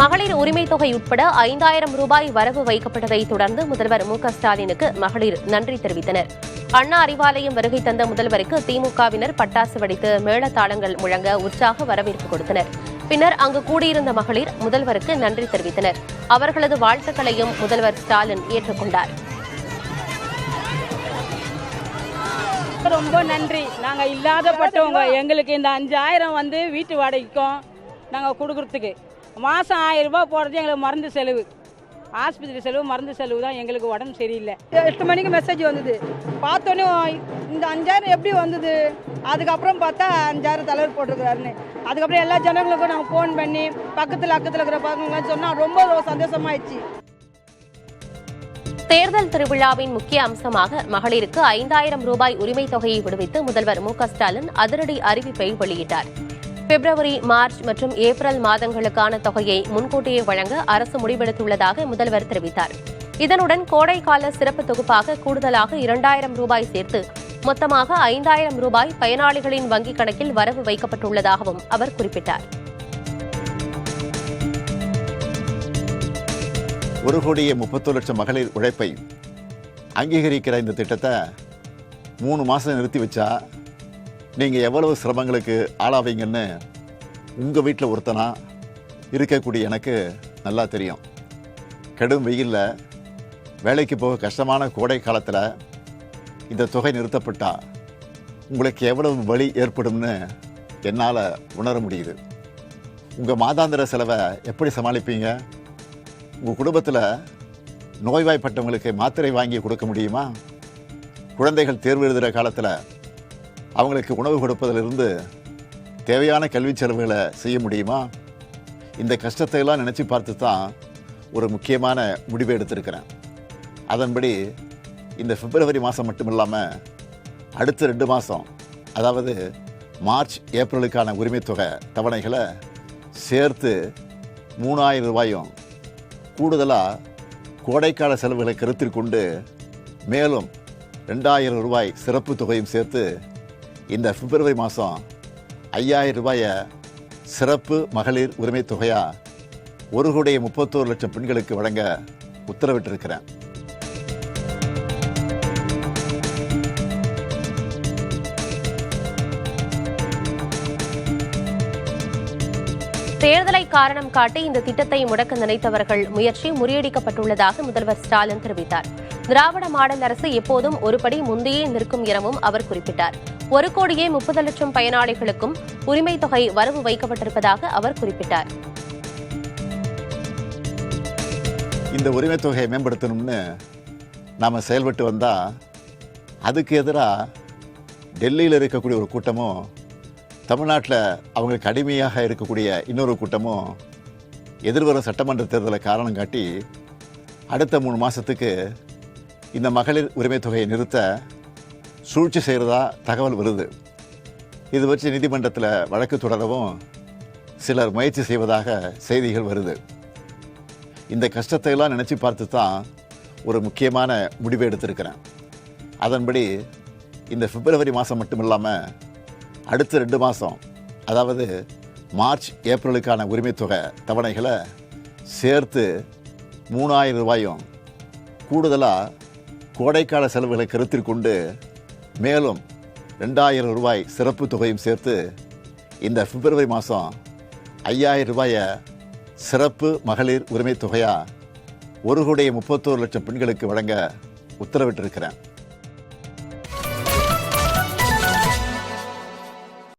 மகளிர் உரிமை தொகை உட்பட 5000 ரூபாய் வரவு வைக்கப்பட்டதை தொடர்ந்து முதல்வர் மு.க.ஸ்டாலினுக்கு மகளிர் நன்றி தெரிவித்தனர். அண்ணா அறிவாலயம் வருகை தந்த முதல்வருக்கு திமுகவினர் பட்டாசு வெடித்து மேளதாளங்கள் முழங்க உற்சாக வரவேற்பு கொடுத்தனர். பின்னர் அங்கு கூடியிருந்த மகளிர் முதல்வருக்கு நன்றி தெரிவித்தனர். அவர்களது வாழ்த்துக்களையும் முதல்வர் ஸ்டாலின் ஏற்றுக்கொண்டார். ரொம்ப நன்றி. நாங்கள் இல்லாதப்பட்டவங்க எங்களுக்கு இந்த 5000 வீட்டு வாடகைக்கும் நாங்கள் கொடுக்குறதுக்கு மாதம் 1000 ரூபாய் போடுறது எங்களுக்கு மருந்து செலவு, ஆஸ்பத்திரி செலவு, மருந்து செலவு தான். எங்களுக்கு உடம்பு சரியில்லை. 8 மணிக்கு மெசேஜ் வந்தது. பார்த்தோன்னே இந்த 5000 எப்படி வந்தது, அதுக்கப்புறம் பார்த்தா 5000 தலைவர் போட்டிருக்கிறாருன்னு. அதுக்கப்புறம் எல்லா ஜனங்களுக்கும் நாங்கள் ஃபோன் பண்ணி பக்கத்தில் இருக்கிற பசங்களாம் சொன்னால் ரொம்ப சந்தோஷமாயிடுச்சு. தேர்தல் திருவிழாவின் முக்கிய அம்சமாக மகளிருக்கு 5000 ரூபாய் உரிமை தொகையை விடுவித்து முதல்வர் மு.க.ஸ்டாலின் அதிரடி அறிவிப்பை வெளியிட்டார். பிப்ரவரி, மார்ச் மற்றும் ஏப்ரல் மாதங்களுக்கான தொகையை முன்கூட்டியே வழங்க அரசு முடிவெடுத்துள்ளதாக முதல்வர் தெரிவித்தார். இதனுடன் கோடைக்கால சிறப்பு தொகுப்பாக கூடுதலாக 2000 ரூபாய் சேர்த்து மொத்தமாக 5000 ரூபாய் பயனாளிகளின் வங்கிக் கணக்கில் வரவு வைக்கப்பட்டுள்ளதாகவும் அவர் குறிப்பிட்டார். 1,31,00,000 மகளிர் உழைப்பை அங்கீகரிக்கிற இந்த திட்டத்தை 3 மாதம் நிறுத்தி வச்சா நீங்கள் எவ்வளவு சிரமங்களுக்கு ஆளாவீங்கன்னு உங்கள் வீட்டில் ஒருத்தனா இருக்கக்கூடிய எனக்கு நல்லா தெரியும். கடும் வெயிலில் வேலைக்கு போக கஷ்டமான கோடை காலத்தில் இந்த தொகை நிறுத்தப்பட்டால் உங்களுக்கு எவ்வளவு வலி ஏற்படும்னு என்னால் உணர முடியுது. உங்கள் மாதாந்திர செலவை எப்படி சமாளிப்பீங்க? உங்கள் குடும்பத்தில் நோய்வாய்ப்பட்டவங்களுக்கு மாத்திரை வாங்கி கொடுக்க முடியுமா? குழந்தைகள் தேர்வு எழுதுகிற காலத்தில் அவங்களுக்கு உணவு கொடுப்பதிலிருந்து தேவையான கல்வி செலவுகளை செய்ய முடியுமா? இந்த கஷ்டத்தையெல்லாம் நினச்சி பார்த்து தான் ஒரு முக்கியமான முடிவை எடுத்திருக்கிறேன். அதன்படி இந்த பிப்ரவரி மாதம் மட்டும் இல்லாமல் அடுத்த 2 மாதம், அதாவது மார்ச், ஏப்ரலுக்கான உரிமை தொகை தவணைகளை சேர்த்து 3000 ரூபாயும் கூடுதலாக கோடைக்கால செலவுகளை கருத்தில் கொண்டு மேலும் 2000 ரூபாய் சிறப்பு தொகையும் சேர்த்து இந்த பிப்ரவரி மாதம் 5000 ரூபாயை சிறப்பு மகளிர் உரிமை தொகையாக 1,31,00,000 பெண்களுக்கு வழங்க உத்தரவிட்டிருக்கிறேன். தேர்தலை காரணம் காட்டி இந்த திட்டத்தை முடக்க நினைத்தவர்கள் முயற்சி முறியடிக்கப்பட்டுள்ளதாக முதல்வர் ஸ்டாலின் தெரிவித்தார். திராவிட மாடல் அரசு எப்போதும் ஒருபடி முந்தையே நிற்கும் எனவும் அவர் குறிப்பிட்டார். 1,30,00,000 பயனாளிகளுக்கும் உரிமை தொகை வரவு வைக்கப்பட்டிருப்பதாக அவர் குறிப்பிட்டார். இந்த உரிமை தொகையை மேம்படுத்தணும்னு நாம் செயல்பட்டு வந்தால் அதுக்கு எதிராக டெல்லியில் இருக்கக்கூடிய ஒரு கூட்டமும் தமிழ்நாட்டில் அவங்களுக்கு அடிமையாக இருக்கக்கூடிய இன்னொரு கூட்டமும் எதிர்வரும் சட்டமன்ற தேர்தலை காரணம் காட்டி அடுத்த 3 மாதத்துக்கு இந்த மகளிர் உரிமை தொகையை நிறுத்த சூழ்ச்சி செய்கிறதா தகவல் வருது. இது வச்சு நீதிமன்றத்தில் வழக்கு தொடரவும் சிலர் முயற்சி செய்வதாக செய்திகள் வருது. இந்த கஷ்டத்தையெல்லாம் நினச்சி பார்த்து தான் ஒரு முக்கியமான முடிவை எடுத்திருக்கிறேன். அதன்படி இந்த பிப்ரவரி மாதம் மட்டும் இல்லாமல் அடுத்த 2 மாதம், அதாவது மார்ச், ஏப்ரலுக்கான உரிமை தொகை தவணைகளை சேர்த்து 3000 ரூபாயும் கூடுதலாக கோடைக்கால செலவுகளை கருத்தில் கொண்டு மேலும் 2000 ரூபாய் சிறப்பு தொகையும் சேர்த்து இந்த பிப்ரவரி மாதம் 5000 ரூபாயை சிறப்பு மகளிர் உரிமை தொகையாக 1,31,00,000 பெண்களுக்கு வழங்க உத்தரவிட்டிருக்கிறேன்.